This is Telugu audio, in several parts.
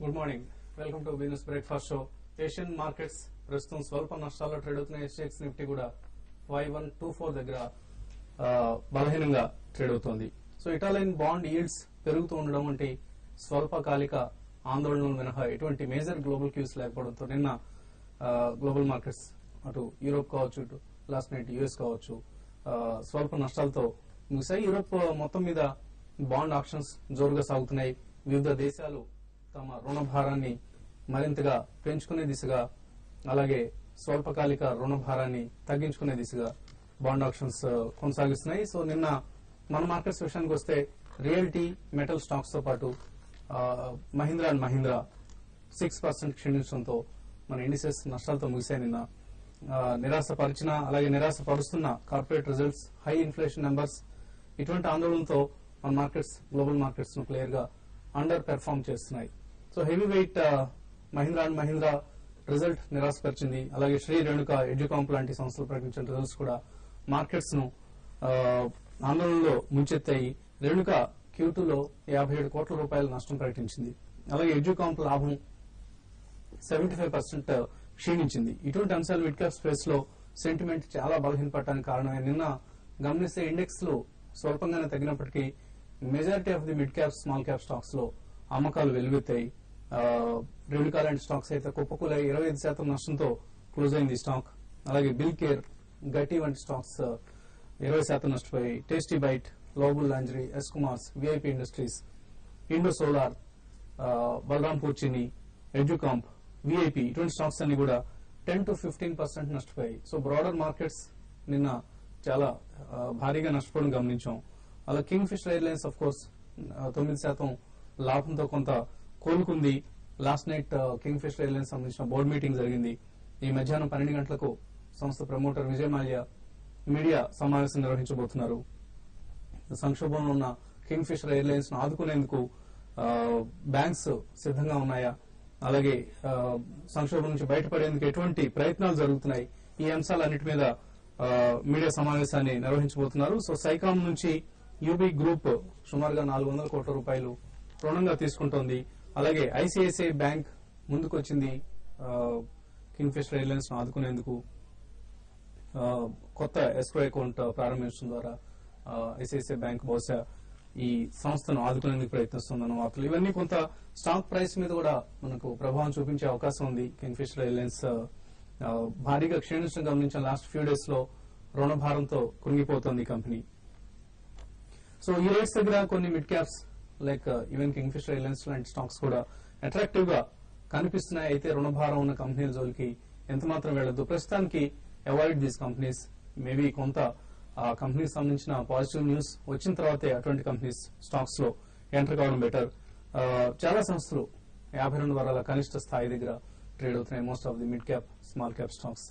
Good morning. Welcome to business breakfast show. Asian markets ప్రస్తుతం స్వల్ప నష్టాల్లో ట్రేడ్ అవుతున్నాయి. ఎస్ఎక్స్ నిఫ్టీ కూడా 5124 దగ్గర బలహీనంగా ట్రేడ్ అవుతోంది. సో ఇటాలియన్ బాండ్ ఈల్డ్స్ పెరుగుతూ ఉండడం వంటి స్వల్పకాలిక ఆందోళనలు మినహా ఎటువంటి మేజర్ గ్లోబల్ క్యూస్ లేకపోవడంతో నిన్న గ్లోబల్ మార్కెట్స్ అటు యూరోప్ కావచ్చు, ఇటు లాస్ట్ నైట్ యుఎస్ కావచ్చు స్వల్ప నష్టాలతో ముగిశాయి. యూరోప్ మొత్తం మీద బాండ్ ఆక్షన్స్ జోరుగా సాగుతున్నాయి. వివిధ దేశాలు తమ రుణ భారాన్ని మరింతగా పెంచుకునే దిశగా, అలాగే స్వల్పకాలిక రుణ భారాన్ని తగ్గించుకునే దిశగా బాండ్ ఆక్షన్స్ కొనసాగిస్తున్నాయి. సో నిన్న మన మార్కెట్స్ విషయానికి వస్తే రియల్టీ, మెటల్ స్టాక్స్ తో పాటు మహీంద్రా అండ్ మహీంద్రా 6% క్షీణించడంతో మన ఇండిసెస్ నష్టాలతో ముగిశాయి. నిన్న నిరాశపరిచిన, అలాగే నిరాశపరుస్తున్న corporate results, high inflation numbers, ఇటువంటి ఆందోళనతో మన మార్కెట్స్ గ్లోబల్ మార్కెట్స్ ను క్లియర్ గా అండర్ పెర్ఫార్మ్ చేస్తున్నాయి. So heavy weight Mahindra and Mahindra result నిరాశపరిచింది. అలాగే శ్రీ రేణుకా, ఎడ్యుకాంప్ లాంటి సంస్థలు ప్రకటించిన రిజల్ట్స్ కూడా మార్కెట్స్ ను ఆందోళనలో ముంచెత్తాయి. రేణుకా Q2లో 57 కోట్ల రూపాయల నష్టం ప్రకటించింది. అలాగే ఎడ్యుకాంప్ లాభం 75% క్షీణించింది. ఇటువంటి అంశాలు మిడ్ క్యాప్ స్పేస్ లో సెంటిమెంట్ చాలా బలహీనపడటానికి కారణమే. నిన్న గమనిస్తే ఇండెక్స్ లో స్వల్పంగానే తగ్గినప్పటికీ majority of the mid cap, small cap stocks లో అమ్మకాలు వెలువెత్తాయి. రేణుకా లాంటి స్టాక్స్ అయితే కుప్పకూలై 25% నష్టంతో క్లోజ్ అయింది ఈ స్టాక్. అలాగే బిల్ కేర్, గట్టి వంటి స్టాక్స్ 20% నష్టపోయి. Tasty bite, global lingerie, S Kumars, VIP industries, Indo solar, Balrampur Chini, Educomp, VIP, ఇటువంటి స్టాక్స్ అన్ని కూడా 10 to 15% నష్టపోయాయి. సో బ్రాడర్ మార్కెట్స్ నిన్న చాలా భారీగా నష్టపోవడం గమనించాం. అలా Kingfisher airlines of course 9% లాభంతో కొంత కోలుకుంది. Last night Kingfisher airlines సంబంధించిన బోర్డు మీటింగ్ జరిగింది. ఈ మధ్యాహ్నం 12 గంటలకు సంస్థ ప్రమోటర్ విజయ్ మాల్యా మీడియా సమావేశం నిర్వహించబోతున్నారు. సంక్షోభంలో ఉన్న కింగ్ ఫిషర్ ఎయిర్లైన్స్ ను ఆదుకునేందుకు బ్యాంక్స్ సిద్ధంగా ఉన్నాయా, అలాగే సంక్షోభం నుంచి బయటపడేందుకు ఎటువంటి ప్రయత్నాలు జరుగుతున్నాయి, ఈ అంశాలన్నిటి మీద మీడియా సమావేశాన్ని నిర్వహించబోతున్నారు. సో సైకామ్ నుంచి యూబీ గ్రూప్ సుమారుగా 400 కోట్ల రూపాయలు రుణంగా తీసుకుంటోంది. అలాగే ఐసిఐసిఐ బ్యాంక్ ముందుకొచ్చింది కింగ్ ఫిషర్ ఎయిర్లైన్స్ ను ఆదుకునేందుకు. కొత్త ఎస్క్రో అకౌంట్ ప్రారంభించడం ద్వారా ఐసిఐసిఐ బ్యాంక్ బహుశా ఈ సంస్థను ఆదుకునేందుకు ప్రయత్నిస్తుందన్న వార్తలు. ఇవన్నీ కొంత స్టాక్ ప్రైస్ మీద కూడా మనకు ప్రభావం చూపించే అవకాశం ఉంది. కింగ్ ఫిషర్ ఎయిర్లైన్స్ భారీగా క్షీణించడం గమనించిన లాస్ట్ ఫ్యూ డేస్ లో రుణ భారంతో కుంగిపోతోంది కంపెనీ. సో ఈ రేట్స్ దగ్గర కొన్ని mid caps like even Kingfisher Airlines లాంటి స్టాక్స్ కూడా అట్రాక్టివ్ గా కనిపిస్తున్నాయి. అయితే రుణభారం ఉన్న కంపెనీల జోలికి ఎంతమాత్రం వెళ్లొద్దు. ప్రస్తుతానికి అవాయిడ్ దీస్ కంపెనీస్. మేబీ కొంత ఆ కంపెనీకి సంబంధించిన పాజిటివ్ న్యూస్ వచ్చిన తర్వాతే అటువంటి కంపెనీస్ స్టాక్స్ లో ఎంటర్ కావడం బెటర్. చాలా సంస్థలు 52 వారాల కనిష్ట స్థాయి దగ్గర ట్రేడ్ అవుతున్నాయి. Most of the mid cap, small cap stocks.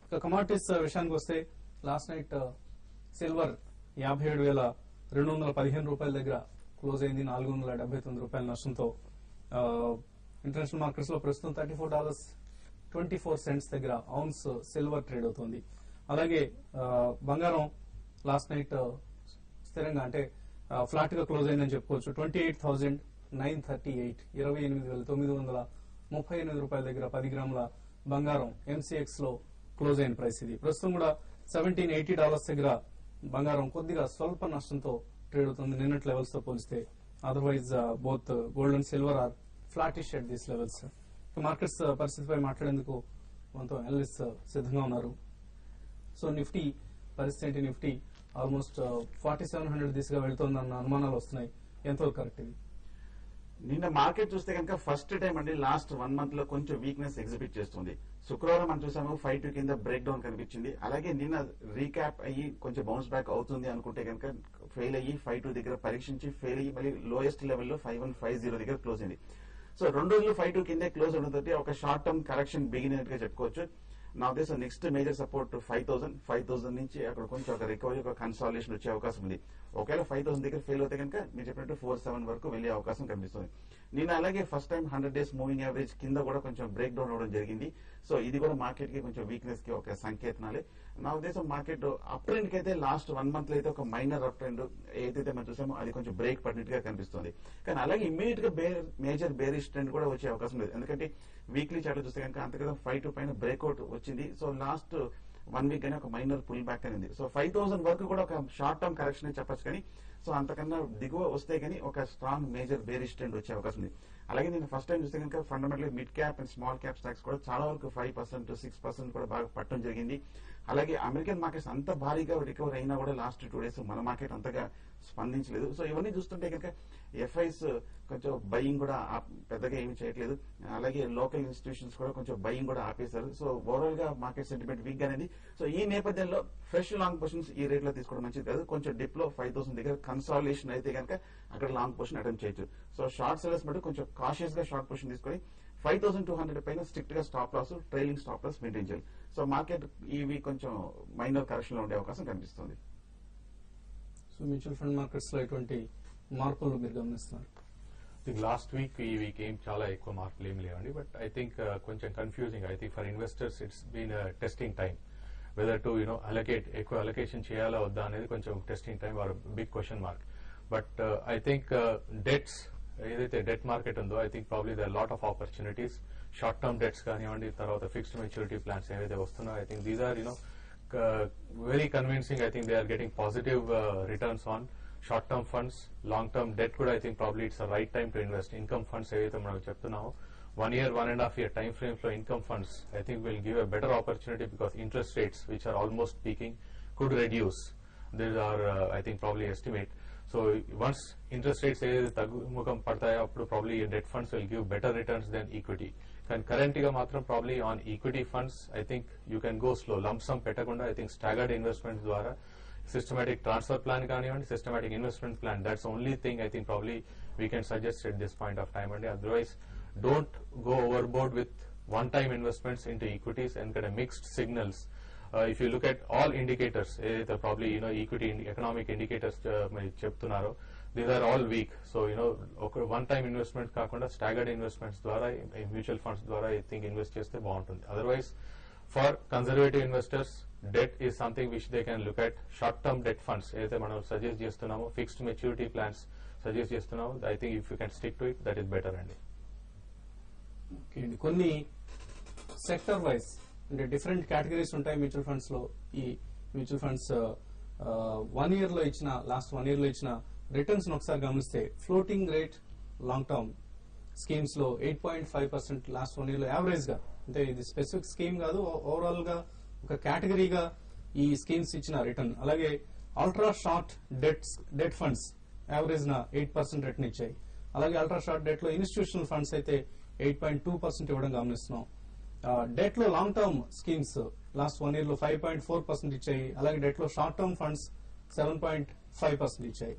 ఇక కమాడిటీస్ విషయానికి వస్తే లాస్ట్ నైట్ సిల్వర్ 57,215 రూపాయల దగ్గర క్లోజ్ అయింది. 479 రూపాయల నష్టంతో. ఇంటర్నేషనల్ మార్కెట్స్ లో ప్రస్తుతం $34.24 దగ్గర ఔన్స్ సిల్వర్ ట్రేడ్ అవుతుంది. అలాగే బంగారం లాస్ట్ నైట్ స్థిరంగా, అంటే ఫ్లాట్ గా క్లోజ్ అయిందని చెప్పుకోవచ్చు. 28,938, 28,938 రూపాయల దగ్గర 10 గ్రాముల బంగారం ఎంసీఎక్స్ లో క్లోజ్ అయిన ప్రైస్ ఇది. ప్రస్తుతం కూడా $1780 దగ్గర బంగారం కొద్దిగా స్వల్ప నష్టంతో ట్రేడ్ అవుతుంది నిన్నటి లెవెల్స్ తో పోలిస్తే. Otherwise both gold and silver or flattish at these levels. Markets పరిస్థితిపై మాట్లాడేందుకు మనతో అనలిస్ట్ సిద్ధంగా ఉన్నారు. సో నిఫ్టీ పరిస్థితి ఏంటి? నిఫ్టీ ఆల్మోస్ట్ 4700 దిశగా వెళ్తోందన్న అనుమానాలు వస్తున్నాయి. ఎంతవరకు కరెక్ట్ ఇది? నిన్న మార్కెట్ చూస్తే కనుక ఫస్ట్ టైం అండి లాస్ట్ 1 month లో కొంచెం వీక్నెస్ ఎగ్జిబిట్ చేస్తుంది. శుక్రవారం మనం చూసాము 5-2 కింద బ్రేక్ డౌన్ కనిపించింది. అలాగే నిన్న రీక్యాప్ అయ్యి కొంచెం బౌన్స్ బ్యాక్ అవుతుంది అనుకుంటే కనుక ఫెయిల్ అయ్యి 5-2 దగ్గర పరీక్షించి ఫెయిల్ అయ్యి మళ్ళీ లోయెస్ట్ లెవెల్లో 5150 దగ్గర క్లోజ్ అయింది. సో 2 రోజులు 5-2 కింద క్లోజ్ అవడంతో ఒక షార్ట్ టర్మ్ కరెక్షన్ బిగిన్ అయినట్టుగా చెప్పుకోవచ్చు. నా ఉద్దేశం నెక్స్ట్ మేజర్ సపోర్ట్ 5,000 నుంచి అక్కడ కొంచెం ఒక రికవరీ, ఒక కన్సాలిడేషన్ వచ్చే అవకాశం ఉంది. ఒకవేళ 5,000 దగ్గర ఫెయిల్ అవుతే కనుక మీరు చెప్పినట్టు 4,700 వరకు వెళ్లే అవకాశం కనిపిస్తుంది. నేను అలాగే first time 100 days moving average కింద కూడా కొంచెం బ్రేక్ డౌన్ అవడం జరిగింది. సో ఇది కూడా మార్కెట్ కి కొంచెం వీక్నెస్ కి ఒక సంకేతనాలే. నా ఉద్దేశం మార్కెట్ అప్ ట్రెండ్ కి అయితే లాస్ట్ 1 మంత్ లో అయితే ఒక మైనర్ అప్ ట్రెండ్ ఏదైతే మనం చూసామో అది కొంచెం బ్రేక్ పడినట్టుగా కనిపిస్తుంది. కానీ అలాగే ఇమ్మీడియట్ గా మేజర్ బేరిష్ ట్రెండ్ కూడా వచ్చే అవకాశం లేదు. ఎందుకంటే వీక్లీ చార్ట్ చూస్తే కనుక అంతకదా 5 పైన బ్రేక్అవుట్ వచ్చింది. సో లాస్ట్ 1 వీక్ గానీ ఒక మైనర్ పుల్ బ్యాక్ అనేది. సో 5000 వరకు కూడా ఒక షార్ట్ టర్మ్ కరెక్షన్ చెప్పొచ్చు. కానీ సో అంతకన్నా దిగువ వస్తే కానీ ఒక స్ట్రాంగ్ మేజర్ బేరిష్ ట్రెండ్ వచ్చే అవకాశం ఉంది. అలాగే నేను ఫస్ట్ టైం చూస్తే కనుక fundamental mid cap and small cap stocks కూడా చాలా వరకు 5% 6% కూడా బాగా పట్టడం జరిగింది. అలాగే అమెరికన్ మార్కెట్స్ అంత భారీగా రికవర్ అయినా కూడా లాస్ట్ 2 డేస్ మన మార్కెట్ అంతగా స్పందించలేదు. సో ఇవన్నీ చూస్తుంటే కనుక ఎఫ్ఐస్ కొంచెం బయింగ్ కూడా పెద్దగా ఏమి చేయట్లేదు. అలాగే లోకల్ ఇన్స్టిట్యూషన్స్ కూడా కొంచెం బయింగ్ కూడా ఆపేశారు. సో ఓవరాల్ గా మార్కెట్ సెంటిమెంట్ వీక్ అనేది. సో ఈ నేపథ్యంలో ఫ్రెష్ లాంగ్ పొజిషన్స్ ఈ రేట్ లో తీసుకోవడం మంచిది కాదు. కొంచెం డిప్ లో 5000 దగ్గర కన్సాలిడేషన్ అయితే కనుక అక్కడ లాంగ్ పొజిషన్ అటెంప్ట్ చేయొచ్చు. సో షార్ట్ సెలర్స్ మటు కొంచెం కాషియస్ గా షార్ట్ పొజిషన్ తీసుకొని 5200 పైన స్ట్రిక్ట్ గా stop loss trailing stop loss maintain చేయాలి. సో మార్కెట్ ఈ వీక్ కొంచెం మైనర్ కరెక్షన్ లో ఉండే అవకాశం కనిపిస్తుంది. సో మ్యూచువల్ ఫండ్ మార్కెట్స్ లో ఎటువంటి మార్పులు మీరు గమనిస్తున్నారు? లాస్ట్ వీక్ ఈ వీక్ ఏం చాలా ఎక్కువ మార్పులు ఏం లేవండి. బట్ ఐ థింక్ కొంచెం confusing. I think for investors it's been testing time. Whether to ఎక్కువ అలొకేషన్ చేయాలా వద్దా అనేది కొంచెం testing time or big question mark. But I think debts ఏదైతే డెట్ మార్కెట్ ఉందో I think probably they are lot of opportunities. Short term debts కానివ్వండి, తర్వాత ఫిక్స్డ్ మెచ్యూరిటీ ప్లాన్స్ ఏవైతే వస్తున్నాయో I think these are very convincing. I think they are getting positive returns on short-term funds. Long-term debt could, I think probably it's the right time to invest. Income funds ఏదైతే మనం చెప్తున్నామో 1 year, 1.5 year time frames లో income funds I think will give a better opportunity because interest rates which are almost peaking could reduce. These are I think probably estimate. So once interest rates ఏదైతే తగ్గుముఖం పడతాయో అప్పుడు probably debt funds will give better returns than equity. కానీ కరెంట్ గా మాత్రం probably on equity funds I think you can go slow. Lumpsum పెట్టకుండా ఐ థింక్ స్టాగర్డ్ ఇన్వెస్ట్మెంట్ ద్వారా సిస్టమేటిక్ ట్రాన్స్ఫర్ ప్లాన్ కానివ్వండి, systematic investment plan, that's only thing I think probably we can suggest at this point of time అండి. Otherwise don't go overboard with one time investments into equities. ఎందుకంటే mixed signals if you look at all indicators ఏదైతే ప్రాబ్లీ ఈక్విటీ ఎకనామిక్ ఇండికేటర్స్ మీరు చెప్తున్నారో these are all weak. So ఒక వన్ టైమ్ ఇన్వెస్ట్మెంట్ కాకుండా స్టాగర్డ్ ఇన్వెస్ట్మెంట్స్ ద్వారా మ్యూచువల్ ఫండ్స్ ద్వారా ఐ థింక్ ఇన్వెస్ట్ చేస్తే బాగుంటుంది. Otherwise for conservative investors debt is something which they can look at. Short term debt funds ఏదైతే మనం సజెస్ట్ చేస్తున్నామో, ఫిక్స్డ్ మెచ్యూరిటీ ప్లాన్స్ సజెస్ట్ చేస్తున్నామో I think if you can stick to it that is better అండి. కొన్ని సెక్టర్ వైజ్ అంటే డిఫరెంట్ కేటగిరీస్ ఉంటాయి మ్యూచువల్ ఫండ్స్ లో. ఈ మ్యూచువల్ ఫండ్స్ 1 year లో ఇచ్చిన లాస్ట్ 1 year లో ఇచ్చిన రిటర్న్స్ ఒకసారి గమనిస్తే floating rate long term schemes లో 8.5% లాస్ట్ 1 year లో యావరేజ్ గా, అంటే ఇది స్పెసిఫిక్ స్కీమ్ కాదు, ఓవరాల్ గా ఒక కేటగిరీగా ఈ స్కీమ్స్ ఇచ్చిన రిటర్న్. అలాగే ultra short debt funds average నా 8% రిటర్న్ ఇచ్చాయి. అలాగే అల్ట్రా షార్ట్ డెట్ లో ఇన్స్టిట్యూషనల్ ఫండ్స్ అయితే 8.2% ఇవ్వడం గమనిస్తున్నాం. డెట్ లో long term schemes last 1 year లో 5.4% ఇచ్చాయి. అలాగే డెట్ లో షార్ట్ టర్మ్ ఫండ్స్ 7.5% ఇచ్చాయి.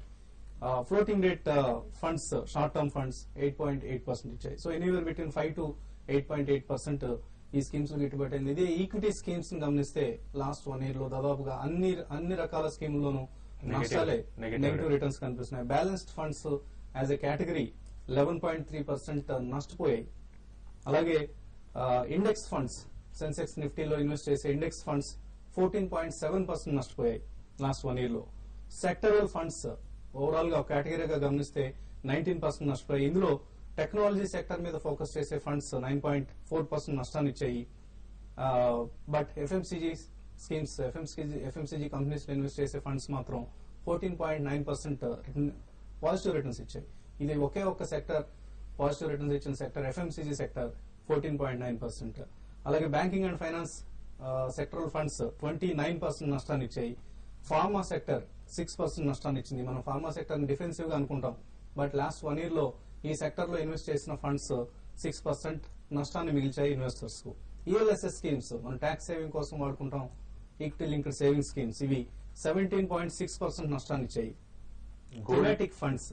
Floating rate funds short term funds 8.8% ఇచ్చాయి. సో ఎనీవేర్ బిట్వీన్ 5 to 8.8% ఈ స్కీమ్స్ గిట్టుబాటు అయింది. ఇదే ఈక్విటీ స్కీమ్స్ ని గమనిస్తే లాస్ట్ 1 year లో దాదాపుగా అన్ని రకాల స్కీముల్లోనూ నష్టాలే, నెగిటివ్ రిటర్న్స్ కనిపిస్తున్నాయి. Balanced funds as a category 11.3% నష్టపోయాయి. అలాగే ఇండెక్స్ ఫండ్స్ సెన్సెక్స్ నిఫ్టీలో ఇన్వెస్ట్ చేసే ఇండెక్స్ ఫండ్స్ 14.7% నష్టపోయాయి లాస్ట్ 1 year లో. సెక్టరల్ ఫండ్స్ ఓవరాల్ గా కేటగిరీగా గమనిస్తే 19% నష్టపోయాయి. ఇందులో టెక్నాలజీ సెక్టర్ మీద ఫోకస్ చేసే ఫండ్స్ 9.4% నష్టాన్ని ఇచ్చాయి. But FMCG schemes, FMCG companies లో ఇన్వెస్ట్ చేసే ఫండ్స్ మాత్రం 14.9% పాజిటివ్ రిటర్న్స్ ఇచ్చాయి. ఇది ఒకే ఒక్క సెక్టర్ పాజిటివ్ రిటర్న్స్ ఇచ్చిన సెక్టర్ ఎఫ్ఎంసీజీ సెక్టర్ 14.9%. అలాగే banking and finance sectoral funds 29% నష్టాన్ని ఇచ్చాయి. ఫార్మా సెక్టర్ 6% నష్టాన్ని ఇచ్చింది. మనం ఫార్మా సెక్టర్ డిఫెన్సివ్ గా అనుకుంటాం, బట్ లాస్ట్ 1 year లో ఈ సెక్టర్ లో ఇన్వెస్ట్ చేసిన ఫండ్స్ 6% నష్టాన్ని మిగిల్చాయి ఇన్వెస్టర్స్ కు. ఈఎల్ఎస్ఎస్ స్కీమ్స్ మనం ట్యాక్స్ సేవింగ్ కోసం వాడుకుంటాం, ఈక్విటీ లింక్డ్ సేవింగ్ స్కీమ్స్, ఇవి 17.6% నష్టాన్ని ఇచ్చాయి. Thematic funds,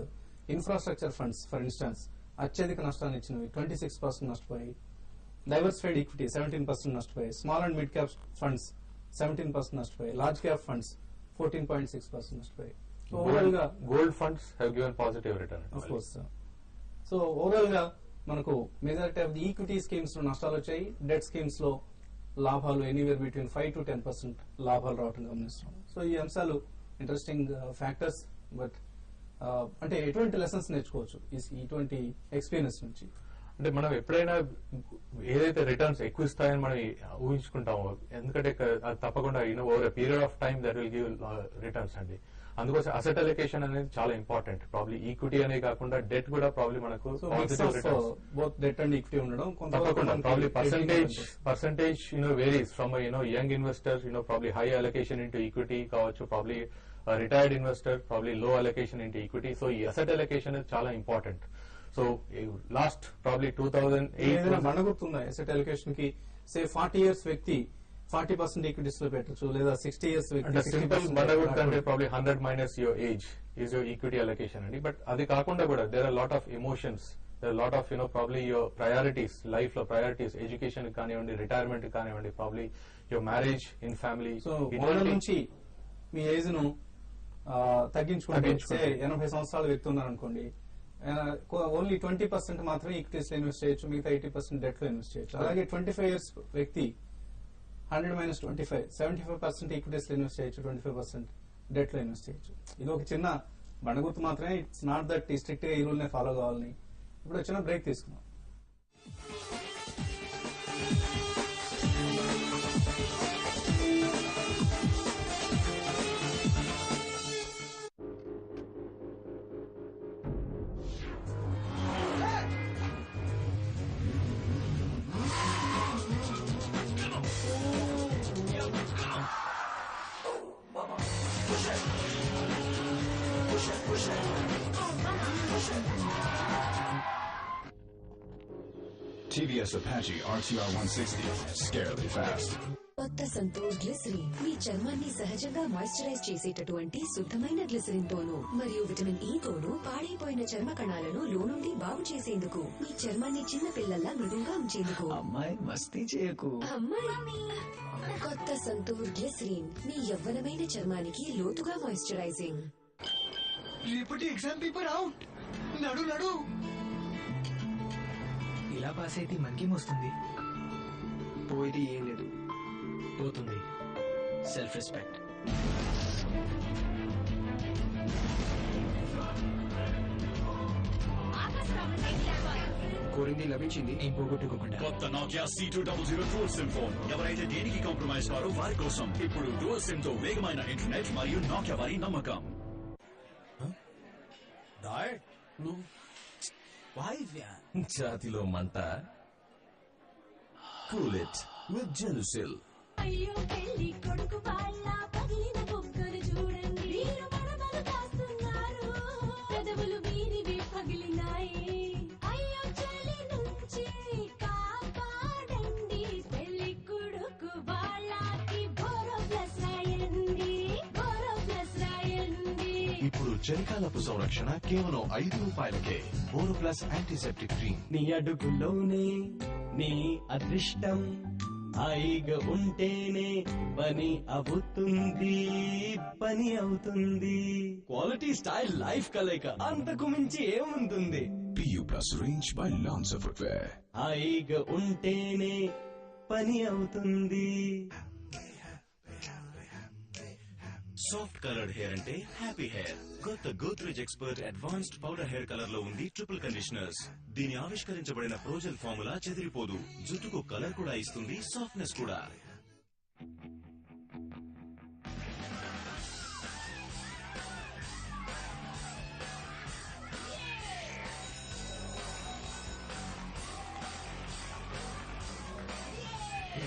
infrastructure funds for instance అత్యధిక నష్టాన్ని ఇచ్చినవి 26% నష్టపోయాయి. డైవర్సిఫైడ్ ఈక్విటీ 17% నష్టపోయాయి. Small and mid cap funds 17% నష్టపోయాయి. లార్జ్ క్యాప్ ఫండ్స్ 14.6% నష్టపోయాయి. ఓవరాల్ గా gold funds have given positive return of course. So overall గా మనకు majority of the equity schemes లో నష్టాలు వచ్చాయి. డెట్ స్కీమ్స్ లో లాభాలు ఎనీవేర్ బిట్వీన్ 5 to 10% లాభాలు రావటం గమనిస్తున్నాం. సో ఈ అంశాలు ఇంట్రెస్టింగ్ ఫ్యాక్టర్స్. బట్ అంటే ఎటువంటి లెసన్స్ నేర్చుకోవచ్చు ఇటువంటి ఎక్స్పీరియన్స్ నుంచి? అంటే మనం ఎప్పుడైనా ఏదైతే రిటర్న్స్ ఎక్కువ ఇస్తాయని మనం ఊహించుకుంటామో, ఎందుకంటే అది తప్పకుండా over period of time that will give returns అండి. అందుకోసం అసెట్ అలొకేషన్ అనేది చాలా ఇంపార్టెంట్. ప్రాబ్లీ ఈక్విటీ అనే కాకుండా డెట్ కూడా ప్రాబ్లీ మనకు డెట్ అండ్ ఈక్విటీ ఉండడం తప్పకుండా probably percentage varies from young investor probably high allocation into equity కావచ్చు, probably retired investor probably low allocation into equity. So ఈ అసెట్ అలొకేషన్ అనేది చాలా ఇంపార్టెంట్. సో లాస్ట్ ప్రాబ్లీ 2008 మనగుతుందా అసెట్ అలొకేషన్ కి సే 40 years వ్యక్తి 40% ఈక్విటీస్ లో పెట్టచ్చు, లేదా 60 years వ్యక్తి సింపుల్ మనగుడ్ అంటే probably 100 minus your age is your equity allocation అండి. బట్ అది కాకుండా కూడా there are lot of emotions, there are lot of probably your priorities, life లో ప్రయారిటీస్, ఎడ్యుకేషన్ కానివ్వండి, రిటైర్మెంట్ కానివ్వండి, probably your marriage in family. So వాళ్ళ నుంచి మీ ఏజ్ ను తగ్గించుకుంటే 80 సంవత్సరాల వ్యక్తి ఉన్నారనుకోండి, ఓన్లీ 20% మాత్రమే ఈక్విటీస్ లో ఇన్వెస్ట్ చేయొచ్చు, మిగతా 80% డెట్ లో ఇన్వెస్ట్ చేయొచ్చు. అలాగే 25 years వ్యక్తి 100 minus 25 75% ఈక్విటీస్ లో ఇన్వెస్ట్ చేయొచ్చు, 25% డెట్ లో ఇన్వెస్ట్ చేయొచ్చు. ఇది ఒక చిన్న బండగుర్తు మాత్రమే. ఇట్స్ నాట్ దట్ స్ట్రిక్ట్ గా ఈ రూల్ నే ఫాలో కావాలని. ఇప్పుడు వచ్చిన బ్రేక్ తీసుకున్నాం. TVS Apache RTR 160, scarily fast. కొత్త సంతూర్ గ్లిసరిన్ మీ చర్మాన్ని సహజంగా మాయిశ్చరైజ్ చేసేటటువంటి శుద్ధమైన గ్లిసరిన్ తోను మరియు విటమిన్ ఈ తోను పాడైపోయిన చర్మ కణాలను లోనుండి బాగు చేసేందుకు, మీ చర్మాన్ని చిన్న పిల్లల్లా మృదువుగా ఉంచేందుకు. అమ్మాయి మస్తీ చేయకు. అమ్మాయి కొత్త సంతూర్ గ్లిసరిన్ మీ యవ్వనమైన చర్మానికి లోతుగా మాయిశ్చరైజింగ్. రేపటి ఎగ్జామ్ పేపర్ అవుట్. నడు నడు. ఇలా పాస్ అయితే మనకేం వస్తుంది? పోయేది ఏం లేదు, పోతుంది సెల్ఫ్ రెస్పెక్ట్. కోరింది లభించింది, ఏం పోగొట్టుకోకుండా. కొత్త Nokia C200 dual SIM phone. ఎవరైతే దేనికి కాంప్రమైజ్ కారో వారి కోసం ఇప్పుడు డ్యూయల్ సిమ్ తో వేగమైన ఇంటర్నెట్ మరియు నోకియా వారి నమ్మకం. ఛాతిలో మంట, కూల్ ఇట్ విత్ జెనుసిల్. అయ్యో పెళ్లి కొడుకు వాళ్ళ పగిలిన బొక్కలు చూడండి, వీరు మడమలు కాస్తున్నారు, పెదవులు వీరివి పగిలినాయి. అయ్యో చలి నుంచి కాపాడండి, పెళ్లి కొడుకు వాళ్ళకి బోరో ప్లస్ రాయండి, బోరో ప్లస్ రాయండి. ఇప్పుడు చలికాలపు సంరక్షణ కేవలం ₹5కే. Boro plus antiseptic cream. నీ అడుగులోనే నీ అదృష్టం, హాయిగా ఉంటేనే పని అవుతుంది, పని అవుతుంది. క్వాలిటీ స్టైల్ లైఫ్ కలయిక, అంతకు మించి ఏముంటుంది? PU Plus range by Lancer Footwear. హాయిగా ఉంటేనే పని అవుతుంది. సాఫ్ట్ కలర్డ్ హెయిర్ అంటే హ్యాపీ హెయిర్. కొత్త Godrej expert advanced powder hair colour లో ఉంది ట్రిపుల్ కండిషనర్స్. దీని ఆవిష్కరించబడిన ప్రోజెల్ ఫార్ములా చెదిరిపోదు, జుట్టుకు కలర్ కూడా ఇస్తుంది, సాఫ్ట్నెస్ కూడా.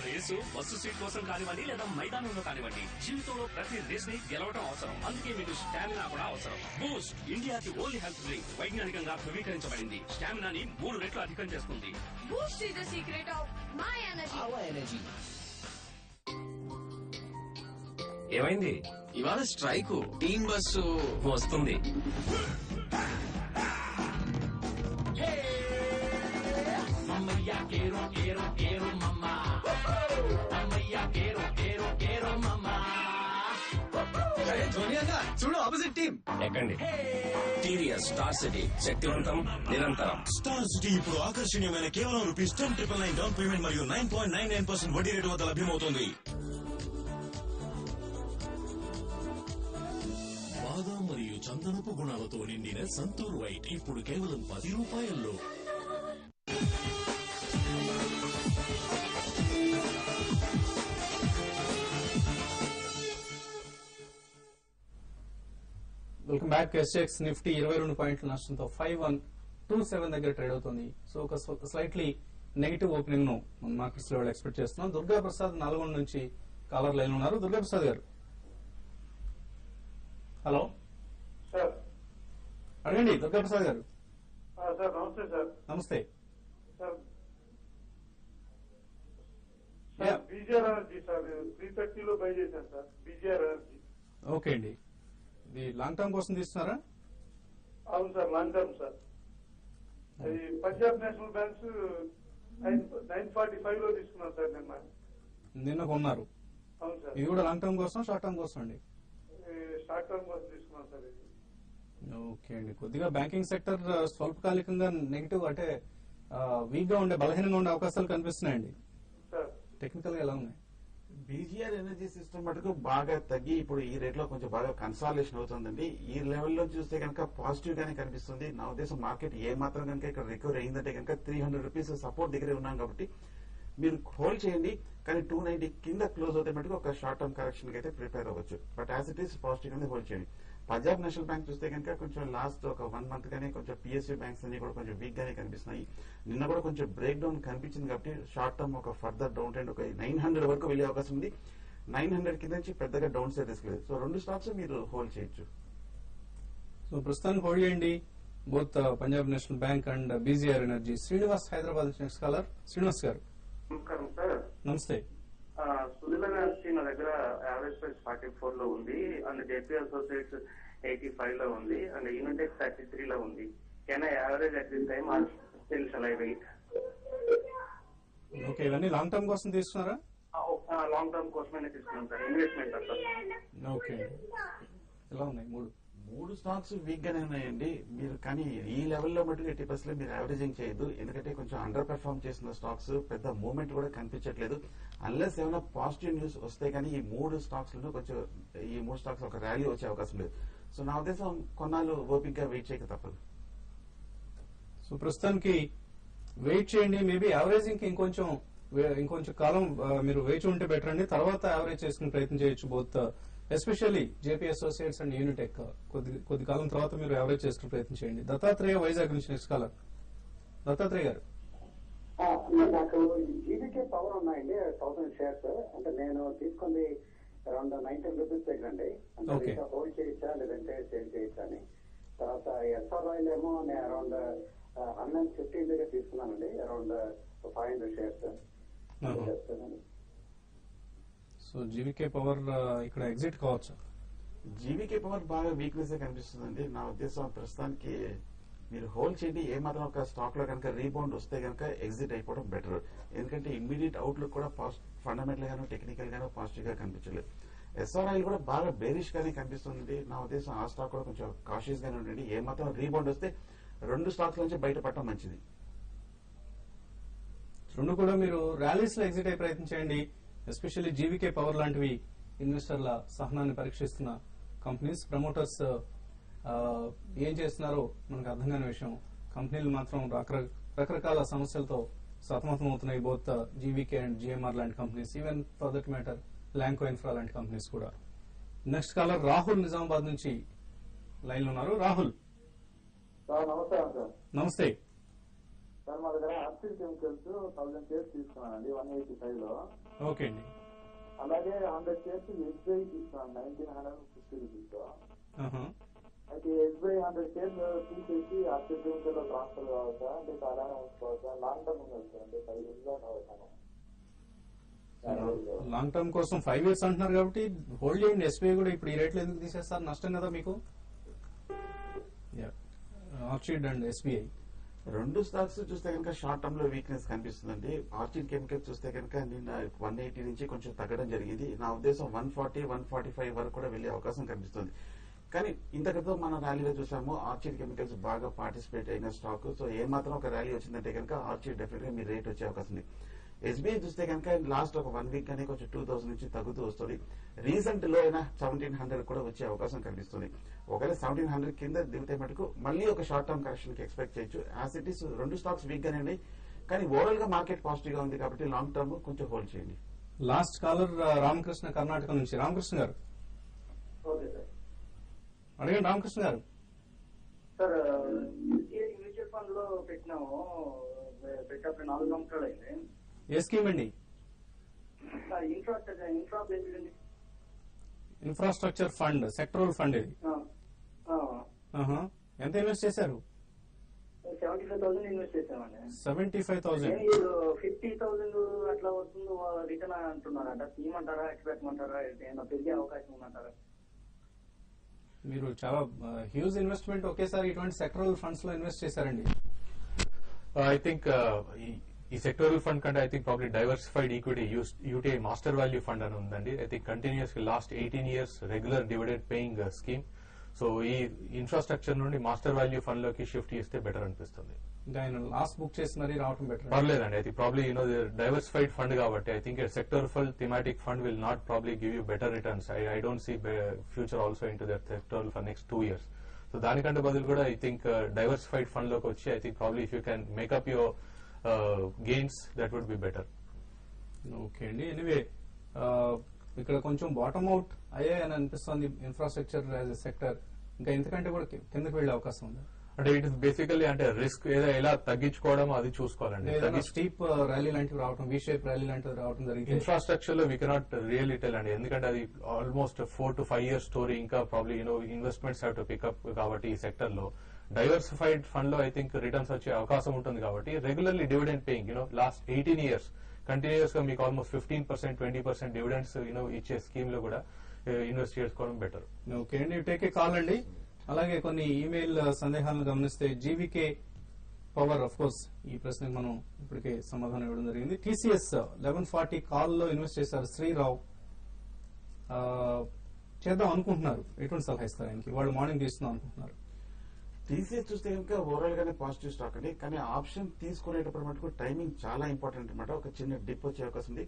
రేసు బస్సు సీట్ కోసం కానివ్వండి లేదా మైదానంలో కానివ్వండి, జీవితంలో ప్రతి రేస్ ని గెలవడం అవసరం. అందుకే మీకు స్టామినా కూడా అవసరం. బూస్ట్ ఇండియాకి ఓన్లీ హెల్త్ డ్రింక్, వైజ్ఞానికంగా ధృవీకరించబడింది. స్టామినాని 3 రెట్లు అధికం చేస్తుంది. Boost is the secret of my energy. ఏమైంది? ఇవాళ స్ట్రైక్, టీం బస్సు వస్తుంది. చూడు ఆపోజిట్ టీం. ఎక్కండి. టీవీఎస్ స్టార్ సిటీ, శక్తివంతం నిరంతరం. స్టార్ సిటీ ఇప్పుడు ఆకర్షణీయమైన కేవలం ₹10,999 డౌన్ పేమెంట్ మరియు 9.99% వడ్డీ రేటు వద్ద లభ్యమవుతుంది. బాదం మరియు చందనపు గుణాలతో నిండిన సంతూర్ వైట్ ఇప్పుడు కేవలం ₹10. Welcome back. ఎస్ఎక్స్ నిఫ్టీ 22 పాయింట్ల నష్టంతో 5127 దగ్గర ట్రేడ్ అవుతుంది. సో ఒక స్లైట్లీ నెగిటివ్ ఓపెనింగ్ ను మన మార్కెట్స్ లో ఎక్స్పెక్ట్ చేస్తున్నాం. దుర్గా ప్రసాద్ నల్గొండ నుంచి కాలర్ లైన్ ఉన్నారు. దుర్గా ప్రసాద్ గారు, హలో సార్. అడగండి దుర్గా ప్రసాద్ గారు. సార్ నమస్తే సార్. నమస్తే సార్. బీజీఆర్ ఎనర్జీ సార్ 330లో బై చేశాను సార్. BGR energy. ఓకే అండి, ఇది లాంగ్ టర్మ్ కోసం తీస్తున్నారా? అవును సార్, లాంగ్ టర్మ్ సార్. అది పంజాబ్ నేషనల్ బ్యాంక్స్ 945 లో తీసుకున్నాను సార్ నిన్న కొన్నారు. అవును సార్. ఇది కూడా లాంగ్ టర్మ్ కోసం షార్ట్ టర్మ్ కోసం అండి? షార్ట్ టర్మ్ కోసం తీసుకున్నాను సార్ ఇది. ఓకే అండి, కొద్దిగా బ్యాంకింగ్ సెక్టర్ స్వల్పకాలికంగా నెగిటివ్ అంటే వీక్ గా ఉండే, బలహీనంగా ఉండే అవకాశాలు కనిపిస్తున్నాయండి. టెక్నికల్ గా ఎలా ఉన్నాయి? బీజీఆర్ ఎనర్జీ సిస్టమ్ మటుకు బాగా తగ్గి ఇప్పుడు ఈ రేట్ లో కొంచెం బాగా కన్సాలేషన్ అవుతుందండి. ఈ లెవెల్లో చూస్తే కనుక పాజిటివ్ గానే కనిపిస్తుంది. నా ఉద్దేశం మార్కెట్ ఏ మాత్రం కనుక ఇక్కడ రికవర్ అయిందంటే కనుక ₹300 సపోర్ట్ దగ్గరే ఉన్నాం కాబట్టి మీరు హోల్డ్ చేయండి. కానీ 290 కింద క్లోజ్ అవుతే మటుకు ఒక షార్ట్ టర్మ్ కరెక్షన్ అయితే ప్రిపేర్ అవ్వచ్చు. But as it is positive గానే హోల్డ్ చేయండి. పంజాబ్ నేషనల్ బ్యాంక్ చూస్తే కనుక కొంచెం లాస్ట్ ఒక 1 మంత్ గానే కొంచెం పిఎస్యూ బ్యాంక్స్ అన్ని కూడా కొంచెం వీక్ గానే కనిపిస్తున్నాయి. నిన్న కూడా కొంచెం బ్రేక్ డౌన్ కనిపించింది కాబట్టి షార్ట్ టర్మ్ ఒక ఫర్దర్ డౌన్ ట్రెండ్ ఒక 900 వరకు వెళ్లే అవకాశం ఉంది. 900 కింద నుంచి పెద్దగా డౌన్ సైడ్ రిస్క్ లేదు. సో 2 స్టాక్స్ మీరు హోల్డ్ చేయొచ్చు. సో ప్రస్తుతానికి హోల్డ్ చేయండి both Punjab national bank and BGR energy. Srinivas Hyderabad నుంచి నెక్స్ట్ కాలర్. శ్రీనివాస్ గారు నమస్కారం సార్. నమస్తే. సుజల ఎనర్జీ నా దగ్గర యావరేజ్ ప్రైస్ 44 లో ఉంది, అండ్ జేపీ అసోసియేట్స్ 85 లో ఉంది, అండ్ యూనిటెక్ 33 లో ఉంది. Can I average at this time or still shall I wait? Okay, ఇవన్నీ లాంగ్ టర్మ్ కోసం తీసుకున్నారా? లాంగ్ టర్మ్ కోసమే తీసుకున్నాం సార్, ఇన్వెస్ట్మెంట్ సార్. ఓకే, ఎలా ఉన్నాయి? మూడు స్టాక్స్ వీక్ గానే ఉన్నాయండి. మీరు కానీ ఈ లెవెల్లో మటుకు 80% మీరు యావరేజింగ్ చేయొద్దు. ఎందుకంటే కొంచెం అండర్ పెర్ఫార్మ్ చేసిన స్టాక్స్ పెద్ద మూవ్మెంట్ కూడా కనిపించట్లేదు. అన్లెస్ ఏమైనా పాజిటివ్ న్యూస్ వస్తే కానీ ఈ 3 స్టాక్స్ లో కొంచెం ఈ 3 స్టాక్స్ ఒక ర్యాలీ వచ్చే అవకాశం లేదు. సో నా ఉద్దేశం కొన్నాళ్ళు ఓపిక వెయిట్ చేయక తప్పదు. సో ప్రస్తుతానికి వెయిట్ చేయండి. మేబీ యావరేజింగ్ కి ఇంకొంచెం కాలం మీరు వేచి ఉంటే బెటర్ అండి. తర్వాత యావరేజ్ చేసుకునే ప్రయత్నం చేయొచ్చు. Both especially JP associates and Unitech కొద్ది కాలం తర్వాత మీరు యావరేజ్ చేసుకునే ప్రయత్నం చేయండి. దత్తాత్రేయ వైజాగ్ నుంచి నెక్స్ట్ కాలర్. దత్తాత్రేయ గారు, నాకు జీబీకే పవర్ ఉన్నాయండి 1000 షేర్స్. అంటే నేను తీసుకుంది అరౌండ్ ₹19 దగ్గర అండి. అంటే హోల్డ్ చేయొచ్చా లేదంటే సేల్ చేయొచ్చా అని. తర్వాత ఎస్ఆర్ఐల్ ఏమో నేను అరౌండ్ 115 దగ్గర తీసుకున్నానండి, around 500 shares. So GVK power ఇక్కడ ఎగ్జిట్ కావచ్చు. జీవీకే పవర్ బాగా వీక్నెస్ కనిపిస్తుందండి. నా ఉద్దేశం ప్రస్తుతానికి మీరు హోల్డ్ చేయండి. ఏ మాత్రం ఒక స్టాక్ లో కనుక రీబౌండ్ వస్తే కనుక ఎగ్జిట్ అయిపోవడం బెటర్. ఎందుకంటే ఇమ్మీడియట్ అవుట్లుక్ కూడా ఫండమెంటల్ గాను టెక్నికల్ గాను పాజిటివ్ గా కనిపించలేదు. ఎస్ఆర్ఐ కూడా బాగా బేరిష్ గానే కనిపిస్తుంది. నా ఉద్దేశం ఆ స్టాక్ కూడా కొంచెం కాషియస్ గానే ఉండండి. ఏ మాత్రం రీబౌండ్ వస్తే 2 స్టాక్స్ నుంచి బయటపడటం మంచిది. 2 కూడా మీరు ర్యాలీస్ లో ఎగ్జిట్ అయ్యే ప్రయత్నం చేయండి. ఎస్పెషల్లీ జీవీకే పవర్ లాంటివి ఇన్వెస్టర్ల సహనాన్ని పరీక్షిస్తున్న కంపెనీస్. ప్రమోటర్స్ ఏం చేస్తున్నారో మనకు అర్థం కాని విషయం. కంపెనీలు మాత్రం రకరకాల సమస్యలతో సతమతం అవుతున్నాయి. బోత్ జీవీకే అండ్ జిఎంఆర్ లాంటి companies, even for that matter Lanco infra లాంటి కంపెనీస్ కూడా. నెక్స్ట్ కాలర్ రాహుల్ నిజామాబాద్ నుంచి లైన్ లో ఉన్నారు. రాహుల్, నమస్కారం సార్. నమస్తే సార్. మా దగ్గర ఆర్సిల్ కెమికల్స్ 1000 షేర్స్ తీసుకున్నానండి 185 లో. ఓకే అండి. అలాగే 100 షేర్స్ ఎస్బీఐ తీసుకున్నాను 1950 రూపీస్ లో. అయితే ఎస్బీఐ 100 షేర్స్ తీసేసి ఆర్సిల్ కెమికల్ లో ట్రాన్స్ఫర్ కావచ్చా, అంటే అలానే ఉంచుకోవచ్చా? లాంగ్ టర్మ్ ఉంది సార్, అంటే 5 years లో కావచ్చా? లాంగ్ టర్మ్ కోసం 5 years అంటున్నారు కాబట్టి హోల్డ్ చేయండి. ఎస్బీఐ కూడా ఇప్పుడు ఈ రేట్లో ఎందుకు తీసేస్తారు? నష్టం కదా మీకు. ఆర్చిడ్ అండ్ ఎస్బీఐ రెండు స్టాక్స్ చూస్తే కనుక షార్ట్ టర్మ్ లో వీక్నెస్ కనిపిస్తుందండి. ఆర్చిడ్ కెమికల్స్ చూస్తే కనుక నిన్న 180 నుంచి కొంచెం తగ్గడం జరిగింది. నా ఉద్దేశం 140, 145 వరకు కూడా వెళ్లే అవకాశం కనిపిస్తుంది. కానీ ఇంతకుతో మన ర్యాలీలో చూసాము ఆర్చిడ్ కెమికల్స్ బాగా పార్టిసిపేట్ అయిన స్టాక్. సో ఏమాత్రం ఒక ర్యాలీ వచ్చిందంటే కనుక ఆర్చిడ్ డెఫినెట్ గా మీ రేట్ వచ్చే అవకాశం ఉంది. ఎస్బీఐ చూస్తే కనుక లాస్ట్ ఒక 1 వీక్ గానే కొంచెం 2000 నుంచి తగ్గుతూ వస్తుంది. రీసెంట్ లో అయినా 1700 కూడా వచ్చే అవకాశం కనిపిస్తుంది. ఒకవేళ 1700 కింద దిగితే మటుకు మళ్ళీ ఒక షార్ట్ టర్మ్ కరెక్షన్ కి ఎక్స్పెక్ట్ చేయొచ్చు. యాజ్ ఇట్ ఈస్ రెండు స్టాక్స్ వీక్ గానే ఉన్నాయి, కానీ ఓవరాల్ గా మార్కెట్ పాజిటివ్ గా ఉంది కాబట్టి లాంగ్ టర్మ్ కొంచెం హోల్డ్ చేయండి. లాస్ట్ కాలర్ రామకృష్ణ కర్ణాటక నుంచి. రామకృష్ణ గారు అడగండి. రామకృష్ణ గారు. సార్ మ్యూచువల్ ఫండ్ లో పెట్టినాము, పెట్టినప్పుడు 4 సంవత్సరాలు అయింది. ఏ స్కీమ్ అండి? ఇన్ఫ్రాస్ట్రక్చర్ ఫండ్, సెక్టరల్ ఫండ్ ఇది. ఎంత ఇన్వెస్ట్ చేశారు? 75,000 ఇన్వెస్ట్ చేసామండి. 75,000. 50,000 అట్లా వస్తుందో రిటర్న్ అంటున్నారంట. తీయమంటారా, ఎక్స్పెక్ట్మంటారా, ఏమైనా పెరిగే అవకాశం ఉందంటారా? మీరు చాలా హ్యూజ్ ఇన్వెస్ట్మెంట్ ఒకేసారి ఇటువంటి సెక్టరల్ ఫండ్స్ లో ఇన్వెస్ట్ చేశారండి. ఐ థింక్ ఈ సెక్టోరల్ ఫండ్ కంటే I think probably diversified equity UTI master value fund అని ఉందండి. I think continuous last 18 years regular dividend paying scheme. So ఈ ఇన్ఫ్రాస్ట్రక్చర్ నుండి మాస్టర్ వాల్యూ ఫండ్ లోకి షిఫ్ట్ చేస్తే బెటర్ అనిపిస్తుంది. ఇంకా ఆయన లాస్ట్ బుక్ చేసి మరీ రావడం బెటర్. పర్లేదండి. I think probably diversified fund కాబట్టి I think sectoral thematic fund will not probably give you better returns. I don't see future also in to that sectoral for next 2 years. So దానికంటే బదులు కూడా ఐ థింక్ డైవర్సిఫైడ్ ఫండ్ లోకి వచ్చి I think probably if you can make up your gains that would be better. Okay అండి. ఎనీవే ఇక్కడ కొంచెం బాటమ్ అవుట్ అయ్యాయని అనిపిస్తుంది ఇన్ఫ్రాస్ట్రక్చర్ యాజ్ ఎ సెక్టర్. ఇంకా ఇంతకంటే కూడా కిందకి వెళ్లే అవకాశం ఉంది. అంటే ఇట్ ఇస్ బేసికలీ అంటే రిస్క్ ఎలా తగ్గించుకోవడం అది చూసుకోవాలండి. స్టీప్ ర్యాలీ లాంటివి రావడం, వి షేప్ ర్యాలీ లాంటివి రావడం జరిగింది. ఇన్ఫ్రాస్ట్రక్చర్ లో వీ కెనాట్ రియల్లీ టెల్ అండి, ఎందుకంటే అది ఆల్మోస్ట్ 4 to 5 years స్టోరీ. ఇంకా probably investments have to pick up కాబట్టి ఈ సెక్టర్ లో డైవర్సిఫైడ్ ఫండ్ లో ఐ థింక్ రిటర్న్స్ వచ్చే అవకాశం ఉంటుంది కాబట్టి regularly dividend paying last 18 years continuous గా మీకు ఆల్మోస్ట్ 15%, 20% డివిడెండ్స్ ఇచ్చే స్కీమ్ లో కూడా ఇన్వెస్ట్ చేసుకోవడం బెటర్. ఓకే అండి. టేక్ ఏ కాల్ అండి. అలాగే కొన్ని ఈమెయిల్ సందేహాలను గమనిస్తే జీవీకే పవర్, ఆఫ్ కోర్స్ ఈ ప్రశ్నకు మనం ఇప్పటికే సమాధానం ఇవ్వడం జరిగింది. టీసీఎస్ 1140 కాల్ లో ఇన్వెస్ట్ చేశారు శ్రీరావు. చేద్దాం అనుకుంటున్నారు, ఎటువంటి సలహా ఇస్తారు ఆయనకి? వాళ్ళు మార్నింగ్ తీసుకుందాం అనుకుంటున్నారు. టీసీఎస్ చూస్తే కనుక ఓవరాల్ గానే పాజిటివ్ స్టాక్ అండి, కానీ ఆప్షన్ తీసుకునేటప్పుడు మటుకు టైమింగ్ చాలా ఇంపార్టెంట్ అనమాట. ఒక చిన్న డిప్ వచ్చే అవకాశం ఉంది.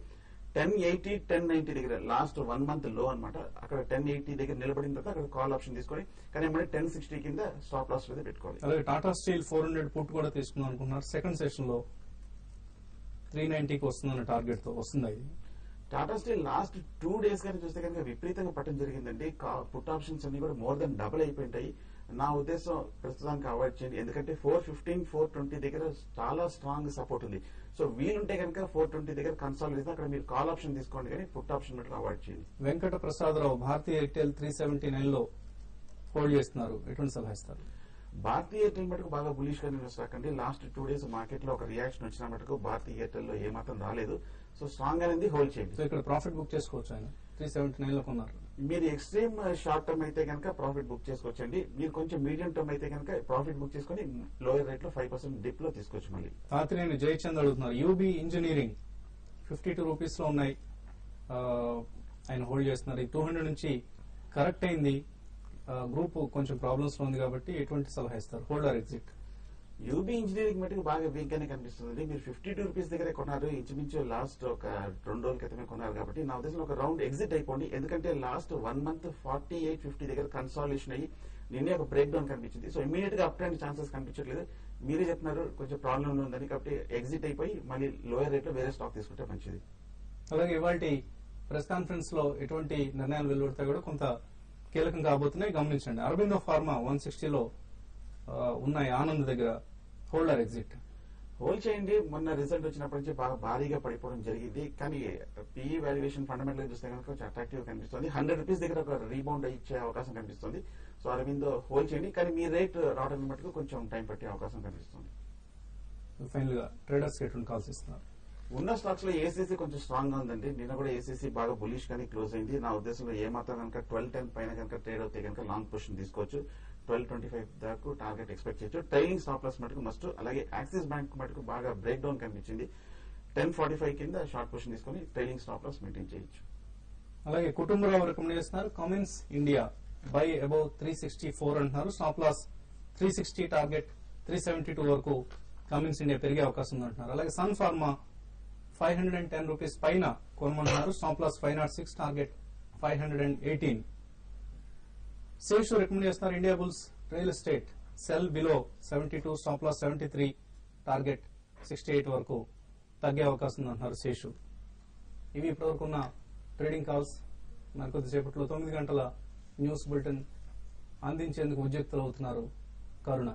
1080, 1090 దగ్గర లాస్ట్ 1 month లో అనమాట. అక్కడ 1080 దగ్గర నిలబడిన తర్వాత అక్కడ కాల్ ఆప్షన్ తీసుకొని, కానీ మళ్ళీ 1060 కింద స్టాప్ లాస్ మీద పెట్టుకోవాలి. అలాగే టాటా స్టీల్ 400 పుట్ కూడా తీసుకుందాం అనుకుంటున్నారు. సెకండ్ సెషన్ లో 390కి వస్తుందన్న టార్గెట్ తో వస్తుందా ఇది? టాటా స్టీల్ లాస్ట్ 2 days కానీ చూస్తే కనుక విపరీతంగా పట్టడం జరిగిందండి. పుట్ ఆప్షన్స్ అన్ని కూడా మోర్ దెన్ డబుల్ అయిపోయింటాయి. నా ఉద్దేశం ప్రస్తుతానికి అవాయిడ్ చేయండి, ఎందుకంటే 415, 420 దగ్గర చాలా స్ట్రాంగ్ సపోర్ట్ ఉంది. సో వీలుంటే కనుక 420 దగ్గర కన్సాలిడేషన్ అక్కడ మీరు కాల్ ఆప్షన్ తీసుకోండి, కానీ పుట్ ఆప్షన్ మటుకు అవాయిడ్ చేయండి. వెంకట ప్రసాదరావు భారతీయ ఎయిర్టెల్ 379 లో హోల్డ్ చేస్తున్నారు, ఎటువంటి సలహా ఇస్తారు? భారతీయ ఎయిర్టెల్ మటుకు బాగా బులిష్ గా ఇన్వెస్ట్ అండి. లాస్ట్ 2 days మార్కెట్ లో ఒక రియాక్షన్ వచ్చిన మటుకు భారతీయ ఎయిర్టెల్ లో ఏమాత్రం రాలేదు. సో స్ట్రాంగ్ అనేది హోల్డ్ చేయండి. సో ఇక్కడ ప్రాఫిట్ బుక్ చేసుకోవచ్చు. ఆయన 379 లో కొన్నారు. మీరు ఎక్స్ట్రీమ్ షార్ట్ టర్మ్ అయితే కనుక ప్రాఫిట్ బుక్ చేసుకోవచ్చండి. మీరు కొంచెం మీడియం టర్మ్ అయితే కనుక ప్రాఫిట్ బుక్ చేసుకుని లోయర్ రేట్ లో 5% డిప్ లో తీసుకోవచ్చు. మళ్ళీ తాతినేని జయచంద్ అడుగుతున్నారు. యూబీ ఇంజనీరింగ్ 52 రూపీస్ లో ఉన్నాయి, ఆయన హోల్డ్ చేస్తున్నారు. 200 నుంచి కరెక్ట్ అయింది, గ్రూప్ కొంచెం ప్రాబ్లమ్స్ లో ఉంది కాబట్టి ఎటువంటి సలహా ఇస్తారు? Hold or exit? UB engineering మటుకు బాగా వీక్ గానే కనిపిస్తుంది. మీరు 52 రూపీస్ దగ్గరే కొన్నారు, ఇంచుమించు లాస్ట్ ఒక 2 రోజుల క్రితమే కొన్నారు కాబట్టి నా ఉద్దేశంలో ఒక రౌండ్ ఎగ్జిట్ అయిపోండి. ఎందుకంటే లాస్ట్ 1 month 48.50 దగ్గర కన్సాలిడేషన్ అయ్యి నిన్నే ఒక బ్రేక్ డౌన్ కనిపించింది. సో ఇమీడియట్ గా అప్ ట్రెండ్ ఛాన్సెస్ కనిపించట్లేదు. మీరే చెప్తున్నారు కొంచెం ప్రాబ్లం ఉందని, కాబట్టి ఎగ్జిట్ అయిపోయి మళ్ళీ లోయర్ రేట్ లో వేరే స్టాక్ తీసుకుంటే మంచిది. అలాగే ఇవాళ ప్రెస్ కాన్ఫరెన్స్ లో ఎటువంటి నిర్ణయాలు వెలువడతాయి కూడా కొంత కీలకం కాబోతున్నాయి, గమనించండి. అరబిందో ఫార్మా 160లో ఉన్నాయి, ఆనంద్ దగ్గర. Hold or exit? హోల్డ్ చేయండి. మొన్న రిజల్ట్ వచ్చినప్పటి నుంచి బాగా భారీగా పడిపోవడం జరిగింది, కానీ పిఈ వాల్యుయేషన్ ఫండమెంటల్ చూస్తే కనుక కొంచెం అట్రాక్టివ్ కనిపిస్తుంది. 100 రూపీస్ దగ్గర ఒక రీబౌండ్ ఇచ్చే అవకాశం కనిపిస్తుంది. సో అరవిందో హోల్డ్ చేయండి, కానీ మీ రేట్ రావడానికి మటుకు కొంచెం టైం పట్టే అవకాశం కనిపిస్తుంది. ఫైనల్ గా ట్రేడర్స్ ఎటువంటి కాల్స్ ఇస్తున్నారు? ఉన్న స్టాక్స్ లో ఏసీసీ కొంచెం స్ట్రాంగ్ గా ఉందండి. నిన్న కూడా ఏసీసీ బాగా బులిష్ గానీ క్లోజ్ అయింది. నా ఉద్దేశంలో ఏమాత్రం కనుక 1210 పైన కనుక ట్రేడ్ అవుతే కనుక లాంగ్ పొజిషన్ తీసుకోవచ్చు. 12.25 దాకా టార్గెట్ ఎక్స్పెక్ట్ చేయొచ్చు. ట్రైలింగ్ స్టాప్ లాస్ మటుకు మస్ట్. అలాగే యాక్సిస్ బ్యాంక్ మటుకు బాగా బ్రేక్ డౌన్ కనిపించింది. 10.45 కింద షార్ట్ పొజిషన్ తీసుకుని ట్రైలింగ్ స్టాప్ లాస్ మెయింటైన్ చేయొచ్చు. అలాగే కుటుంబరావు రికమెండ్ చేస్తున్నారు కమిన్స్ ఇండియా బై అబౌవ్ 364 అంటున్నారు. స్టాప్ లాస్ 360, టార్గెట్ 372 వరకు కమిన్స్ ఇండియా పెరిగే అవకాశం ఉందంటున్నారు. అలాగే సన్ ఫార్మా 510 రూపీస్ పైన కొనమంటున్నారు. Stop loss 506, target 518. Seshu recommend చేస్తున్నారు Indiabulls real estate sell below 72, stop loss 73, target 68 వరకు తగ్గే అవకాశం ఉందంటున్నారు శేషు. ఇవి ఇప్పటివరకు ఉన్న ట్రేడింగ్ కాల్స్. మరికొద్దిసేపట్లో 9 గంటల న్యూస్ బులెటిన్ అందించేందుకు ఉద్యుక్తులు అవుతున్నారు కరుణ.